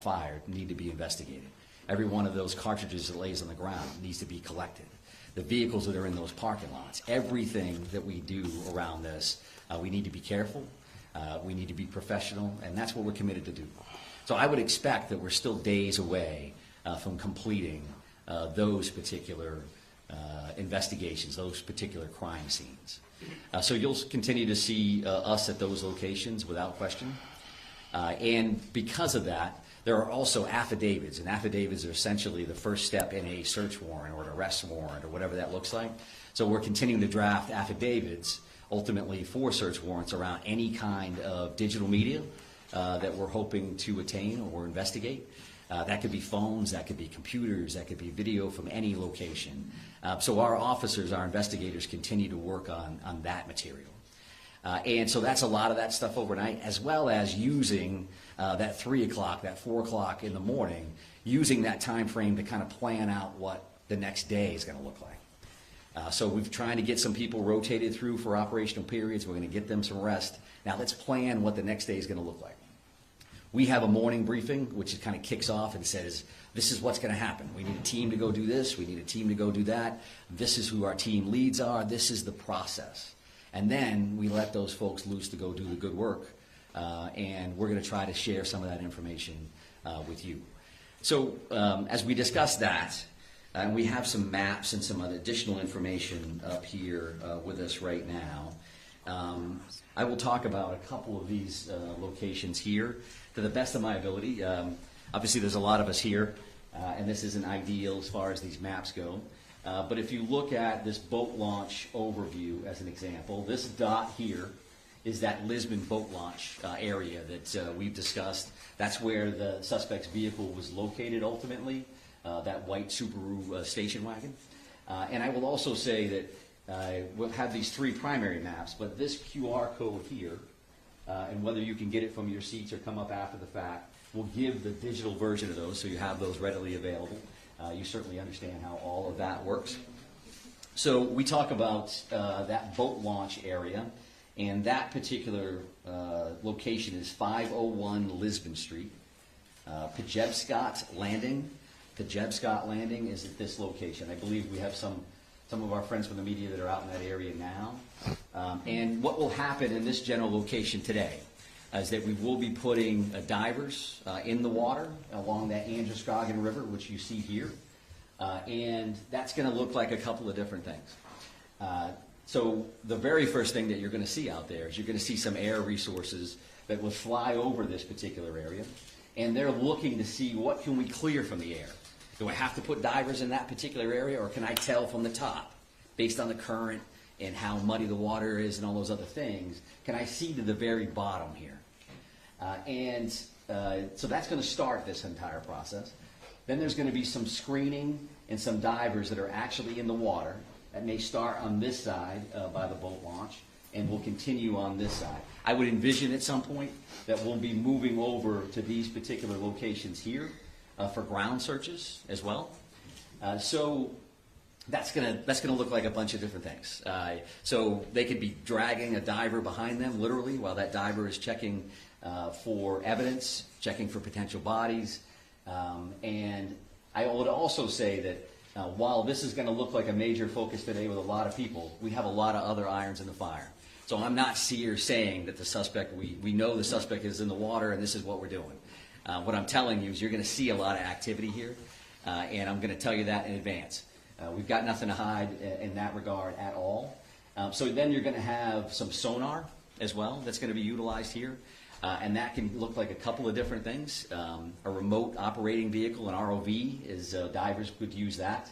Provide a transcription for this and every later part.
fired need to be investigated. Every one of those cartridges that lays on the ground needs to be collected. The vehicles that are in those parking lots, everything that we do around this, we need to be careful, we need to be professional, and that's what we're committed to do. So I would expect that we're still days away from completing those particular investigations, those particular crime scenes. So you'll continue to see us at those locations without question. And because of that, there are also affidavits, and affidavits are essentially the first step in a search warrant or an arrest warrant or whatever that looks like. So we're continuing to draft affidavits ultimately for search warrants around any kind of digital media that we're hoping to attain or investigate. That could be phones, that could be computers, that could be video from any location. So our officers, our investigators continue to work on that material. And so that's a lot of that stuff overnight, as well as using that 3 o'clock, that 4 o'clock in the morning, using that time frame to kind of plan out what the next day is going to look like. So we've trying to get some people rotated through for operational periods. We're going to get them some rest. Now let's plan what the next day is going to look like. We have a morning briefing, which kind of kicks off and says, this is what's going to happen. We need a team to go do this. We need a team to go do that. This is who our team leads are. This is the process. And then we let those folks loose to go do the good work, and we're going to try to share some of that information with you. So as we discuss that, and we have some maps and some other additional information up here with us right now, I will talk about a couple of these locations here to the best of my ability. Obviously, there's a lot of us here, and this isn't ideal as far as these maps go. But if you look at this boat launch overview as an example, this dot here is that Lisbon boat launch area that we've discussed. That's where the suspect's vehicle was located ultimately, that white Subaru station wagon. And I will also say that we'll have these 3 primary maps, but this QR code here, and whether you can get it from your seats or come up after the fact, will give the digital version of those so you have those readily available. You certainly understand how all of that works. So we talk about that boat launch area, and that particular location is 501 Lisbon Street. Pejebscott Landing. Pejebscott Landing is at this location. I believe we have some of our friends from the media that are out in that area now. And what will happen in this general location today is that we will be putting divers in the water along that Androscoggin River, which you see here. And that's going to look like a couple of different things. So the very first thing that you're going to see out there is you're going to see some air resources that will fly over this particular area. And they're looking to see what can we clear from the air. Do I have to put divers in that particular area, or can I tell from the top, based on the current and how muddy the water is and all those other things, can I see to the very bottom here? So that's going to start this entire process. Then there's going to be some screening and some divers that are actually in the water that may start on this side by the boat launch and will continue on this side. I would envision at some point that we'll be moving over to these particular locations here for ground searches as well. So that's gonna look like a bunch of different things. So they could be dragging a diver behind them, literally, while that diver is checking for evidence, checking for potential bodies. And I would also say that while this is going to look like a major focus today with a lot of people, we have a lot of other irons in the fire. So I'm not saying that the suspect, we know the suspect is in the water and this is what we're doing. What I'm telling you is you're going to see a lot of activity here, and I'm going to tell you that in advance. We've got nothing to hide in that regard at all. So then you're going to have some sonar as well that's going to be utilized here. And that can look like a couple of different things. A remote operating vehicle, an ROV, is divers could use that.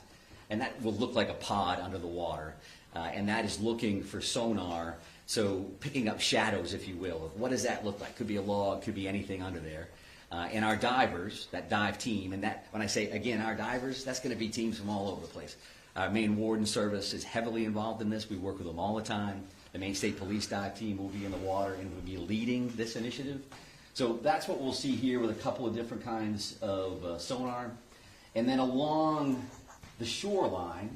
And that will look like a pod under the water. And that is looking for sonar, so picking up shadows, if you will, of what does that look like? Could be a log, could be anything under there. And our divers, that dive team, and that, when I say, again, our divers, that's going to be teams from all over the place. Our Maine Warden Service is heavily involved in this. We work with them all the time. The Maine State Police dive team will be in the water and will be leading this initiative. So that's what we'll see here with a couple of different kinds of sonar. And then along the shoreline,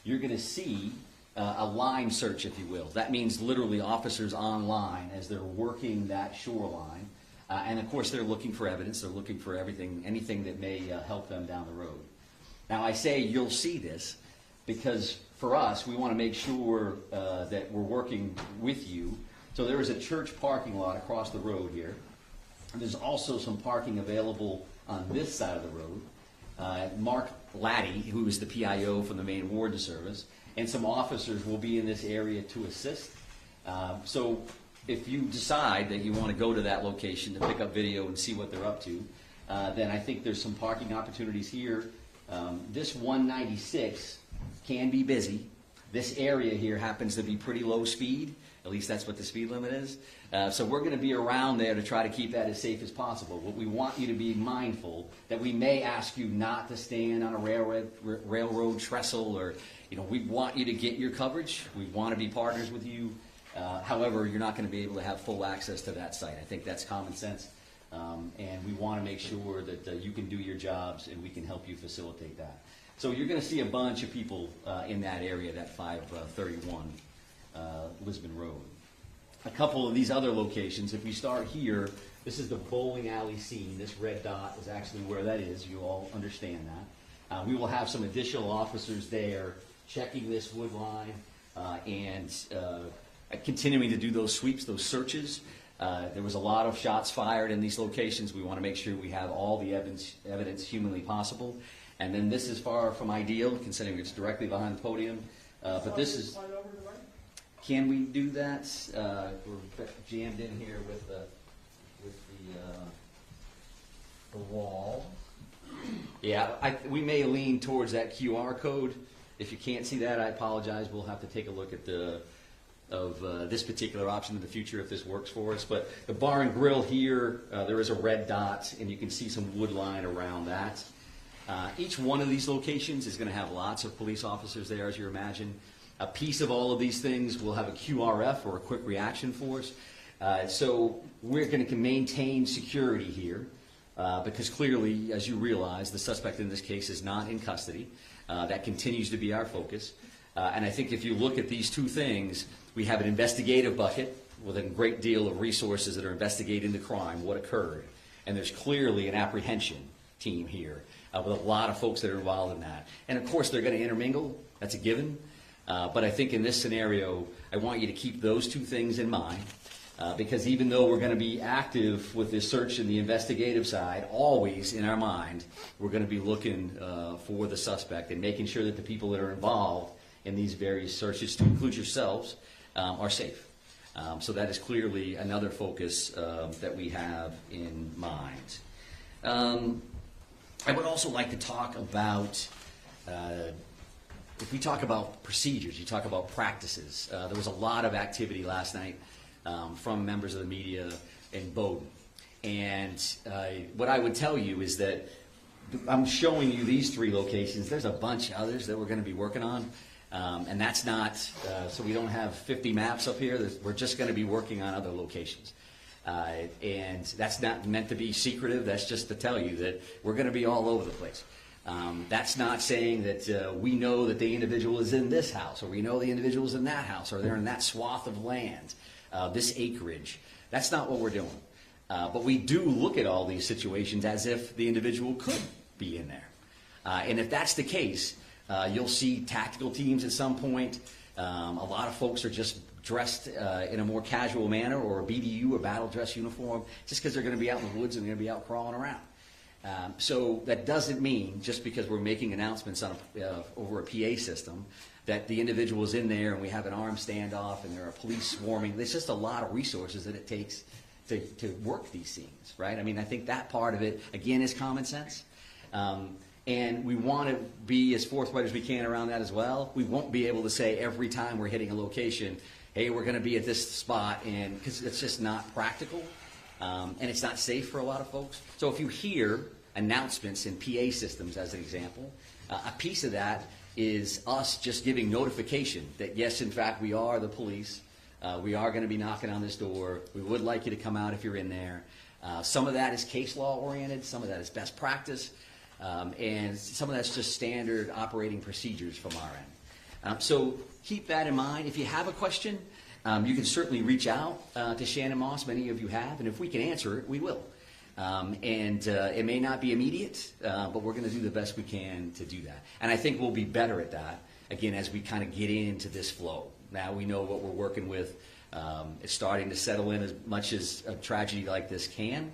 you're going to see a line search, if you will. That means literally officers on line as they're working that shoreline, And of course, they're looking for evidence. They're looking for anything that may help them down the road. Now, I say you'll see this because for us, we want to make sure that we're working with you. So there is a church parking lot across the road here. There's also some parking available on this side of the road. Mark Laddie, who is the PIO from the Maine Warden Service, and some officers will be in this area to assist. So if you decide that you want to go to that location to pick up video and see what they're up to, then I think there's some parking opportunities here. This 196 can be busy. This area here happens to be pretty low speed. At least that's what the speed limit is. So we're going to be around there to try to keep that as safe as possible. But we want you to be mindful that we may ask you not to stand on a railroad trestle, or we want you to get your coverage. We want to be partners with you. However, you're not going to be able to have full access to that site. I think that's common sense. And we want to make sure that you can do your jobs and we can help you facilitate that. So you're going to see a bunch of people in that area, that 531 Lisbon Road. A couple of these other locations, if we start here, this is the bowling alley scene. This red dot is actually where that is. You all understand that. We will have some additional officers there checking this wood line and continuing to do those sweeps, those searches. There was a lot of shots fired in these locations. We want to make sure we have all the evidence humanly possible. And then this is far from ideal, considering it's directly behind the podium. But this is... Can we do that? We're jammed in here with the wall. Yeah, we may lean towards that QR code. If you can't see that, I apologize. We'll have to take a look at this particular option in the future if this works for us. But the bar and grill here, there is a red dot, and you can see some wood line around that. Each one of these locations is going to have lots of police officers there, as you imagine. A piece of all of these things will have a QRF, or a quick reaction force. So we're going to maintain security here because clearly, as you realize, the suspect in this case is not in custody. That continues to be our focus. And I think if you look at these two things, we have an investigative bucket with a great deal of resources that are investigating the crime, what occurred. And there's clearly an apprehension team here with a lot of folks that are involved in that. And of course, they're going to intermingle. That's a given. But I think in this scenario, I want you to keep those two things in mind. Because even though we're going to be active with this search and the investigative side, always in our mind, we're going to be looking for the suspect and making sure that the people that are involved in these various searches, to include yourselves, are safe. So that is clearly another focus that we have in mind. I would also like to talk about, if we talk about procedures, you talk about practices. There was a lot of activity last night from members of the media in Bowdoin. And what I would tell you is that I'm showing you these three locations. There's a bunch of others that we're going to be working on. And that's not, so we don't have 50 maps up here. We're just going to be working on other locations. And that's not meant to be secretive. That's just to tell you that we're going to be all over the place. That's not saying that we know that the individual is in this house, or we know the individual is in that house, or they're in that swath of land, this acreage. That's not what we're doing. But we do look at all these situations as if the individual could be in there. And if that's the case, you'll see tactical teams at some point. A lot of folks are just dressed in a more casual manner, or a BDU, or battle dress uniform, just because they're going to be out in the woods and they're going to be out crawling around. So that doesn't mean, just because we're making announcements on over a PA system, that the individual is in there and we have an armed standoff and there are police swarming. There's just a lot of resources that it takes to work these scenes, right? I mean, I think that part of it, again, is common sense. And we want to be as forthright as we can around that as well. We won't be able to say every time we're hitting a location, hey, we're going to be at this spot, and because it's just not practical, and it's not safe for a lot of folks. So if you hear announcements in PA systems, as an example, a piece of that is us just giving notification that, yes, in fact, we are the police. We are going to be knocking on this door. We would like you to come out if you're in there. Some of that is case law oriented. Some of that is best practice. And some of that's just standard operating procedures from our end. So keep that in mind. If you have a question, You can certainly reach out to Shannon Moss. Many of you have, and if we can answer it, we will. It may not be immediate, but we're going to do the best we can to do that. And I think we'll be better at that, again, as we kind of get into this flow. Now we know what we're working with. It's starting to settle in as much as a tragedy like this can.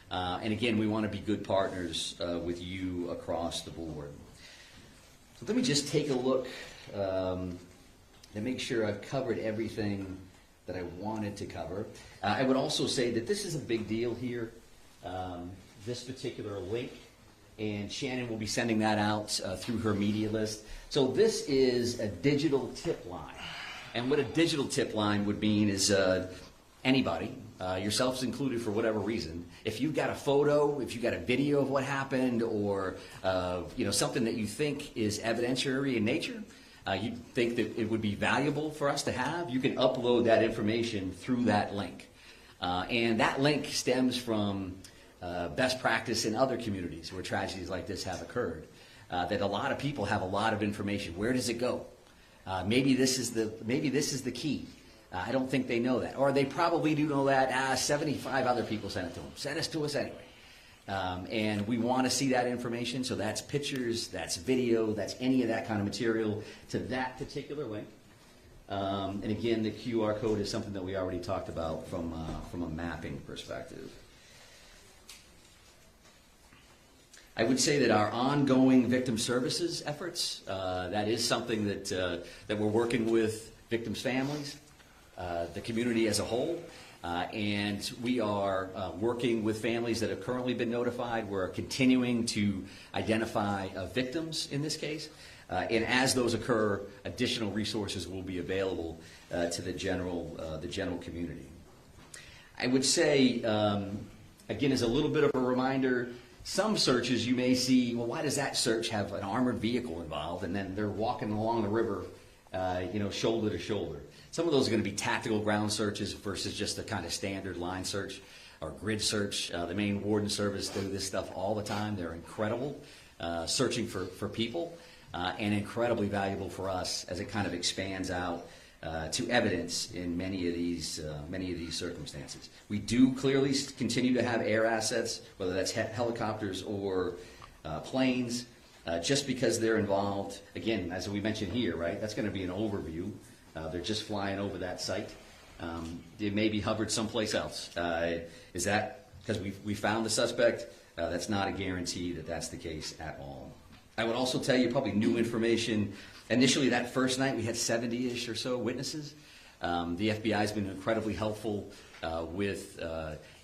And again, we want to be good partners with you across the board. So let me just take a look to make sure I've covered everything that I wanted to cover. I would also say that this is a big deal here, this particular link, and Shannon will be sending that out through her media list. So this is a digital tip line. And what a digital tip line would mean is anybody, yourselves included for whatever reason, if you've got a photo, if you've got a video of what happened, or something that you think is evidentiary in nature, you think that it would be valuable for us to have, you can upload that information through that link. And that link stems from best practice in other communities where tragedies like this have occurred, that a lot of people have a lot of information. Where does it go? Maybe this is the key. I don't think they know that. Or they probably do know that. 75 other people sent it to them. Send it to us anyway. And we want to see that information. So that's pictures, that's video, that's any of that kind of material to that particular link. And again, the QR code is something that we already talked about from a mapping perspective. I would say that our ongoing victim services efforts, that is something that we're working with victims' families, the community as a whole, and we are working with families that have currently been notified. We're continuing to identify victims in this case, and as those occur, additional resources will be available to the general community. I would say, again, as a little bit of a reminder, some searches you may see, well, why does that search have an armored vehicle involved, and then they're walking along the river, shoulder to shoulder. Some of those are going to be tactical ground searches versus just a kind of standard line search or grid search. The Maine Warden Service do this stuff all the time. They're incredible, searching for people, and incredibly valuable for us as it kind of expands out to evidence in many of these circumstances. We do clearly continue to have air assets, whether that's helicopters or planes, just because they're involved. Again, as we mentioned here, right? That's going to be an overview. They're just flying over that site. They may be hovered someplace else. Is that because we found the suspect? That's not a guarantee that that's the case at all. I would also tell you probably new information. Initially, that first night, we had 70-ish or so witnesses. The FBI has been incredibly helpful with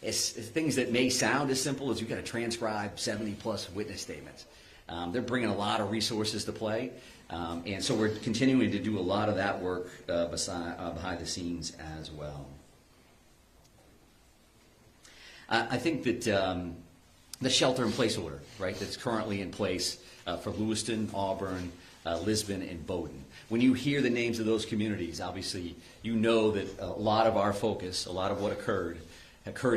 things that may sound as simple as you've got to transcribe 70-plus witness statements. They're bringing a lot of resources to play, and so we're continuing to do a lot of that work behind the scenes as well. I think that the shelter-in-place order, right, that's currently in place for Lewiston, Auburn, Lisbon, and Bowdoin. When you hear the names of those communities, obviously you know that a lot of our focus, a lot of what occurred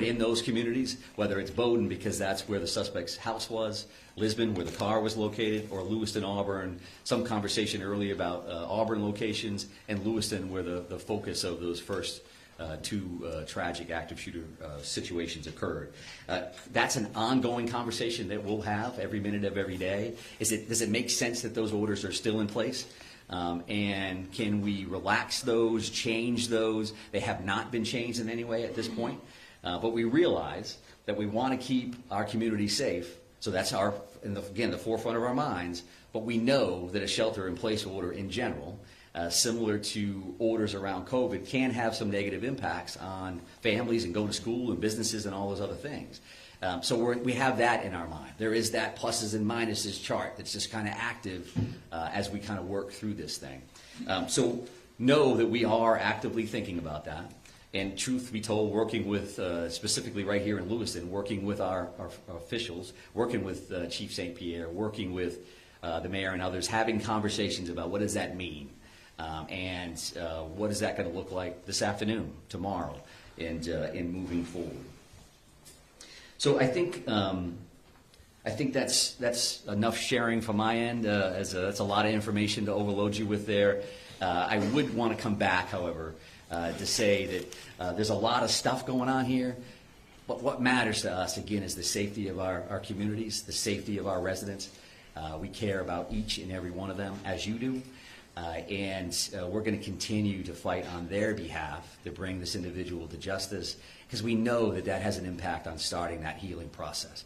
in those communities, whether it's Bowdoin because that's where the suspect's house was, Lisbon where the car was located, or Lewiston, Auburn, some conversation earlier about Auburn locations, and Lewiston where the focus of those first two tragic active shooter situations occurred. That's an ongoing conversation that we'll have every minute of every day. Does it make sense that those orders are still in place? And can we relax those, change those? They have not been changed in any way at this point. But we realize that we want to keep our community safe. So that's the forefront of our minds. But we know that a shelter-in-place order in general, similar to orders around COVID, can have some negative impacts on families and going to school and businesses and all those other things. So we have that in our mind. There is that pluses and minuses chart that's just kind of active as we kind of work through this thing. So know that we are actively thinking about that. And truth be told, working with, specifically right here in Lewiston, working with our officials, working with Chief St. Pierre, working with the mayor and others, having conversations about what does that mean, and what is that going to look like this afternoon, tomorrow, and moving forward. So I think that's enough sharing from my end. That's a lot of information to overload you with there. I would want to come back, however, to say that there's a lot of stuff going on here, but what matters to us, again, is the safety of our communities, the safety of our residents. We care about each and every one of them, as you do, and we're going to continue to fight on their behalf to bring this individual to justice, because we know that that has an impact on starting that healing process.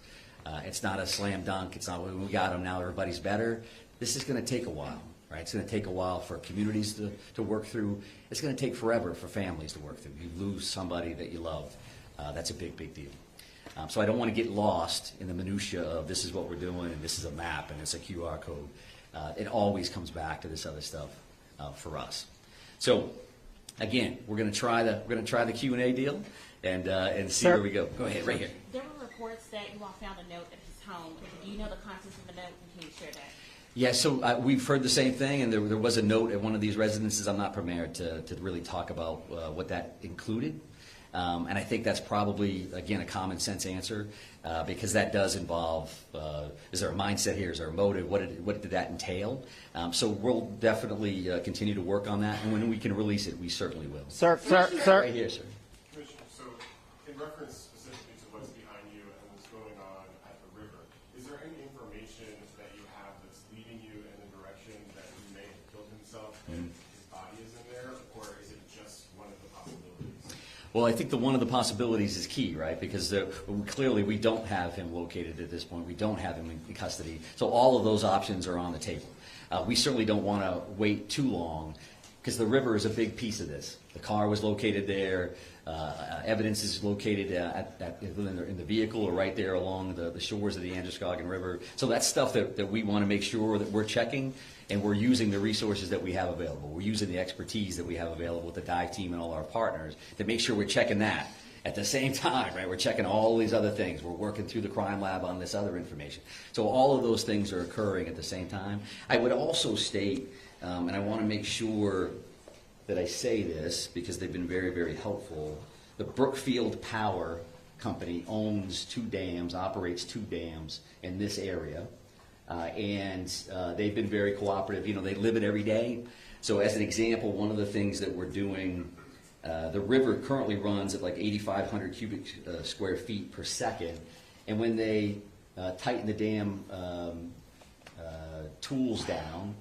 It's not a slam dunk. It's not, we got them, now everybody's better. This is going to take a while, right? It's going to take a while for communities to work through. It's going to take forever for families to work through. You lose somebody that you love. That's a big, big deal. So I don't want to get lost in the minutia of this is what we're doing and this is a map and it's a QR code. It always comes back to this other stuff for us. So again, we're going to try the Q&A deal and see where we go. Go ahead, right here. There were reports that you all found a note at his home. Do you know the contents of the note, and can you share that? Yeah, so we've heard the same thing, and there was a note at one of these residences. I'm not prepared to really talk about what that included. And I think that's probably, again, a common sense answer because that does involve, is there a mindset here? Is there a motive? What did that entail? So we'll definitely continue to work on that, and when we can release it, we certainly will. Sir. Right here, sir. Commissioner, so in reference specifically to what's behind you and what's going on at the river, is there any information that you have that's leading you in the direction that he may have killed himself and his body is in there, or is it just one of the possibilities? Well, I think one of the possibilities is key, right? Because clearly we don't have him located at this point. We don't have him in custody. So all of those options are on the table. We certainly don't want to wait too long because the river is a big piece of this. The car was located there. Evidence is located in the vehicle or right there along the shores of the Androscoggin River. So that's stuff that we want to make sure that we're checking, and we're using the resources that we have available. We're using the expertise that we have available with the dive team and all our partners to make sure we're checking that. At the same time, right, we're checking all these other things. We're working through the crime lab on this other information. So all of those things are occurring at the same time. I would also state, and I want to make sure that I say this because they've been very, very helpful. The Brookfield Power Company owns 2 dams, operates 2 dams in this area, and they've been very cooperative. You know, they live it every day. So as an example, one of the things that we're doing, the river currently runs at like 8,500 cubic square feet per second, and when they tighten the dam tools down,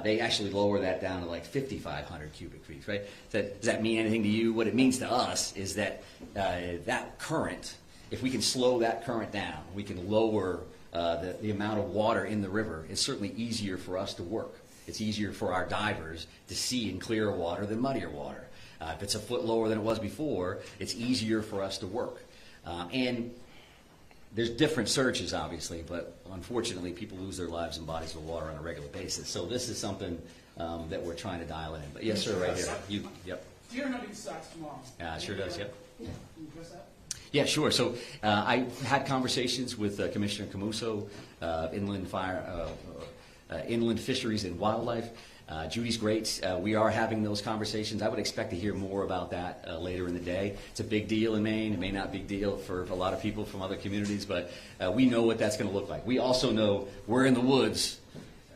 they actually lower that down to like 5,500 cubic feet, right? Does that mean anything to you? What it means to us is that that current, if we can slow that current down, we can lower the amount of water in the river. It's certainly easier for us to work. It's easier for our divers to see in clearer water than muddier water. If it's a foot lower than it was before, it's easier for us to work. And there's different searches, obviously, but unfortunately, people lose their lives in bodies of water on a regular basis. So this is something that we're trying to dial in. But yes, sir, right here. Yep. Deer hunting starts tomorrow. It sure does, yep. Yeah. Can you address that? Yeah, sure. So I had conversations with Commissioner Camuso, Inland Fisheries and Wildlife. Judy's great. We are having those conversations. I would expect to hear more about that later in the day. It's a big deal in Maine. It may not be a big deal for a lot of people from other communities, but we know what that's going to look like. We also know we're in the woods.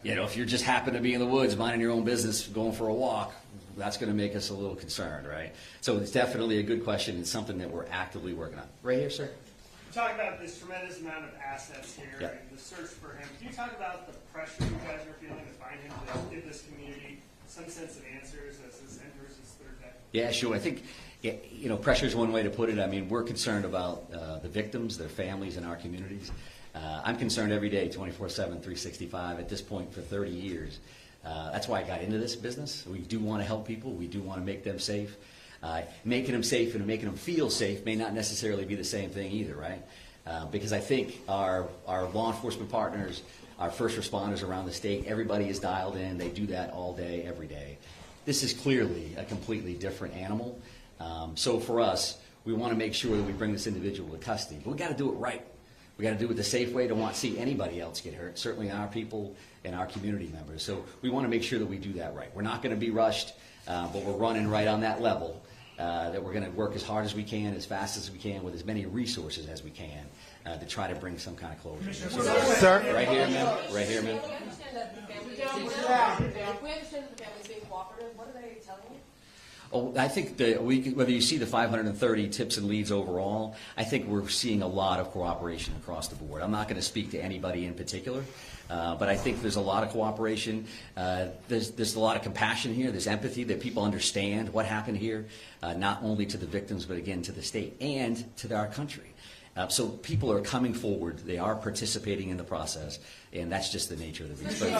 You know, if you just happen to be in the woods, minding your own business, going for a walk, that's going to make us a little concerned, right? So it's definitely a good question. It's something that we're actively working on. Right here, sir. You talk about this tremendous amount of assets here Yep. and the search for him. Can you talk about the pressure you guys are feeling to find him, to give this community some sense of answers as this enters its 3rd decade? Yeah, sure. I think, you know, pressure is one way to put it. I mean, we're concerned about the victims, their families, and our communities. I'm concerned every day, 24/7, 365, at this point for 30 years. That's why I got into this business. We do want to help people. We do want to make them safe. Making them safe and making them feel safe may not necessarily be the same thing either, right? Because I think our law enforcement partners, our first responders around the state, everybody is dialed in. They do that all day, every day. This is clearly a completely different animal. So for us, we want to make sure that we bring this individual to custody. But we got to do it right. We got to do it the safe way. Don't want to see anybody else get hurt, certainly our people and our community members. So we want to make sure that we do that right. We're not going to be rushed, but we're running right on that level, that we're going to work as hard as we can, as fast as we can, with as many resources as we can to try to bring some kind of closure. Sir. Right here, ma'am. Right here, ma'am. If we understand that the family's being cooperative, what are they telling you? Oh, I think whether you see the 530 tips and leads overall, I think we're seeing a lot of cooperation across the board. I'm not going to speak to anybody in particular, but I think there's a lot of cooperation. There's a lot of compassion here. There's empathy that people understand what happened here, not only to the victims, but again to the state and to our country. So people are coming forward. They are participating in the process, and that's just the nature of the beast. But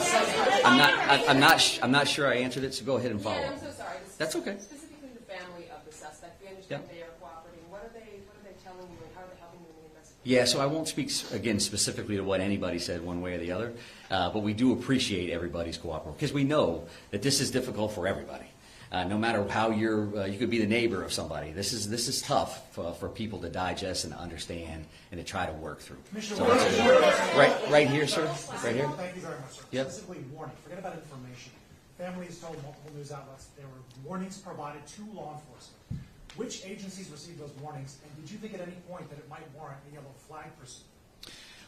I'm not sure I answered it. So go ahead and follow Yeah, up. I'm so sorry. That's okay. Specifically the family of the suspect, we understand Yep. they are cooperating. What are they telling you, and how are they helping you in the investigation? Yeah, so I won't speak, again, specifically to what anybody said one way or the other, but we do appreciate everybody's cooperation, because we know that this is difficult for everybody. No matter how you could be the neighbor of somebody. This is tough for people to digest and to understand and to try to work through. So right here, sir, right here. Thank you very much, sir. Yep. Specifically warning, forget about information. Families told multiple news outlets there were warnings provided to law enforcement. Which agencies received those warnings, and did you think at any point that it might warrant a yellow flag pursuit?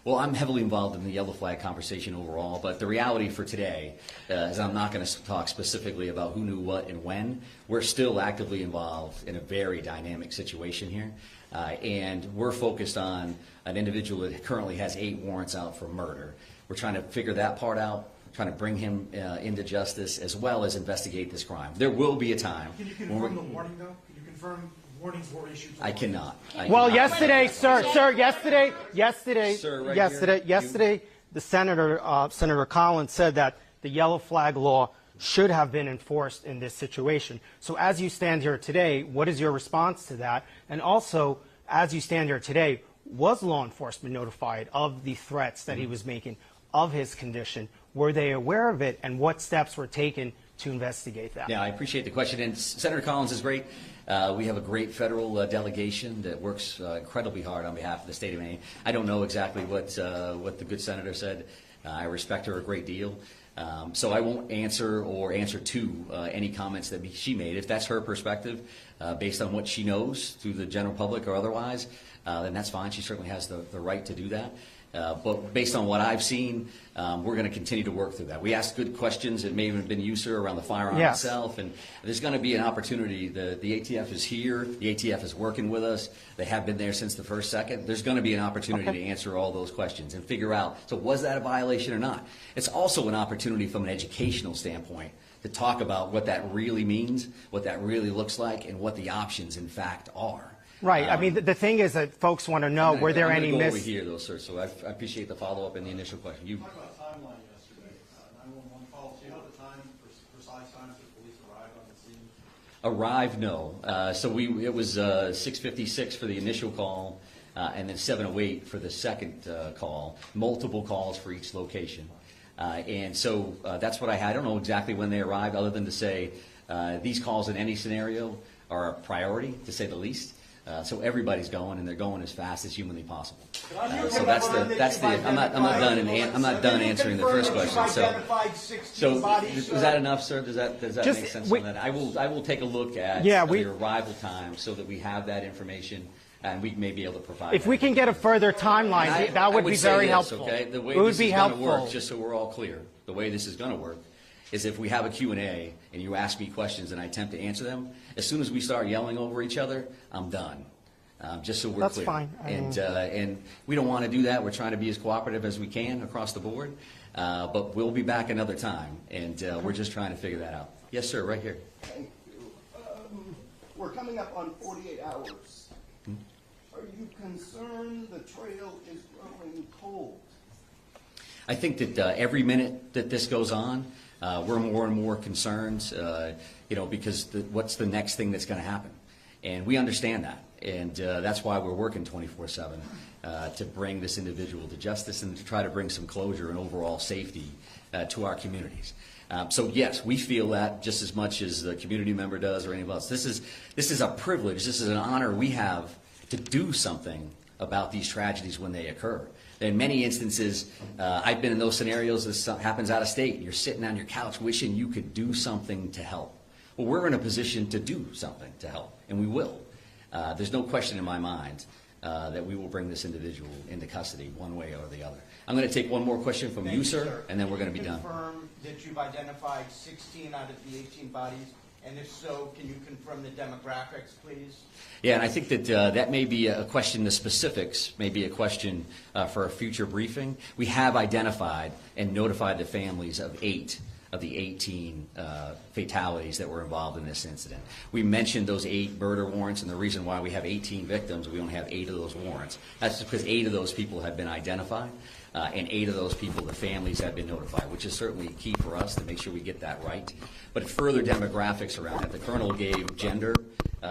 Well, I'm heavily involved in the yellow flag conversation overall, but the reality for today is I'm not going to talk specifically about who knew what and when. We're still actively involved in a very dynamic situation here, and we're focused on an individual that currently has 8 warrants out for murder. We're trying to figure that part out, trying to bring him into justice, as well as investigate this crime. There will be a time. Can you confirm the warning, though? Can you confirm warnings were issued? I cannot. Well, yesterday, yesterday, Sir, right here, yesterday, the Senator Collins said that the yellow flag law should have been enforced in this situation. So as you stand here today, what is your response to that? And also, as you stand here today, was law enforcement notified of the threats that he was making, of his condition? Were they aware of it, and what steps were taken to investigate that? Yeah, I appreciate the question, and Senator Collins is great. We have a great federal delegation that works incredibly hard on behalf of the state of Maine. I don't know exactly what the good senator said. I respect her a great deal. So I won't answer to any comments that she made. If that's her perspective, based on what she knows through the general public or otherwise, then that's fine. She certainly has the right to do that. But based on what I've seen, we're going to continue to work through that. We asked good questions. It may have been you, sir, around the firearm Yes. itself. And there's going to be an opportunity. The ATF is here. The ATF is working with us. They have been there since the first second. There's going to be an opportunity to answer all those questions and figure out, so was that a violation or not? It's also an opportunity from an educational standpoint to talk about what that really means, what that really looks like, and what the options, in fact, are. Right. I mean, the thing is that folks want to know, were there any I'm going to go over here, though, sir, so I appreciate the follow-up and the initial question. You, Talk about timeline yesterday. 911 call. Do you know the time, precise time that police arrived on the scene? arrived, no. So it was 6:56 for the initial call, and then 7:08 for the second call. Multiple calls for each location. And so that's what I had. I don't know exactly when they arrived, other than to say these calls in any scenario are a priority, to say the least. So everybody's going, and they're going as fast as humanly possible. So that's the. I'm not done answering the first question. So was that enough, sir? Does that Just- make sense on that? I will take a look at the arrival time so that we have that information, and we may be able to provide. If we can get a further timeline, that would be say very this, helpful. Okay? The way It would this be is going to helpful. work, just so we're all clear, the way this is going to work is if we have a Q&A and you ask me questions and I attempt to answer them, as soon as we start yelling over each other, I'm done. Just so we're That's clear. fine. And we don't want to do that. We're trying to be as cooperative as we can across the board. But we'll be back another time, and we're just trying to figure that out. Yes, sir, right here. Thank you. We're coming up on 48 hours. Are you concerned the trail is growing cold? I think that every minute that this goes on, we're more and more concerned, because what's the next thing that's going to happen? And we understand that. And that's why we're working 24/7 to bring this individual to justice and to try to bring some closure and overall safety to our communities. So yes, we feel that just as much as the community member does or anybody else. This is a privilege. This is an honor we have to do something about these tragedies when they occur. In many instances, I've been in those scenarios. This happens out of state. You're sitting on your couch wishing you could do something to help. Well, we're in a position to do something to help, and we will. There's no question in my mind that we will bring this individual into custody one way or the other. I'm going to take one more question from you, sir, and then we're going to be done. Confirm that you've identified 16 out of the 18 bodies, And if so, can you confirm the demographics, please? Yeah, and I think that that may be a question, the specifics may be a question for a future briefing. We have identified and notified the families of 8 of the 18 fatalities that were involved in this incident. We mentioned those 8 murder warrants, and the reason why we have 18 victims, we only have 8 of those warrants. That's because 8 of those people have been identified, and 8 of those people, the families, have been notified, which is certainly key for us to make sure we get that right. But further demographics around it, the colonel gave gender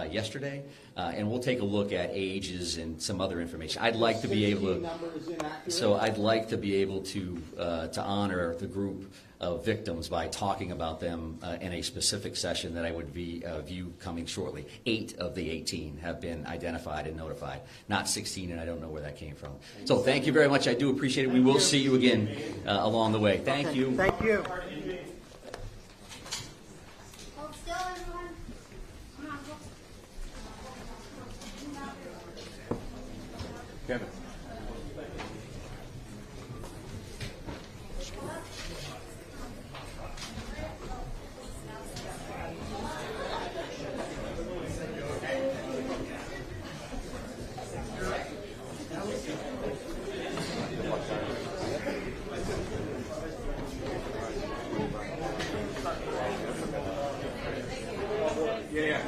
yesterday, and we'll take a look at ages and some other information. I'd like to be able 16 to. number is inaccurate? So I'd like to be able to honor the group of victims by talking about them in a specific session that I would view coming shortly. 8 of the 18 have been identified and notified, not 16, and I don't know where that came from. So thank you very much. I do appreciate it. We will see you again along the way. Thank you. Thank you. Hold still, everyone. Come on, hold. Kevin. Yeah.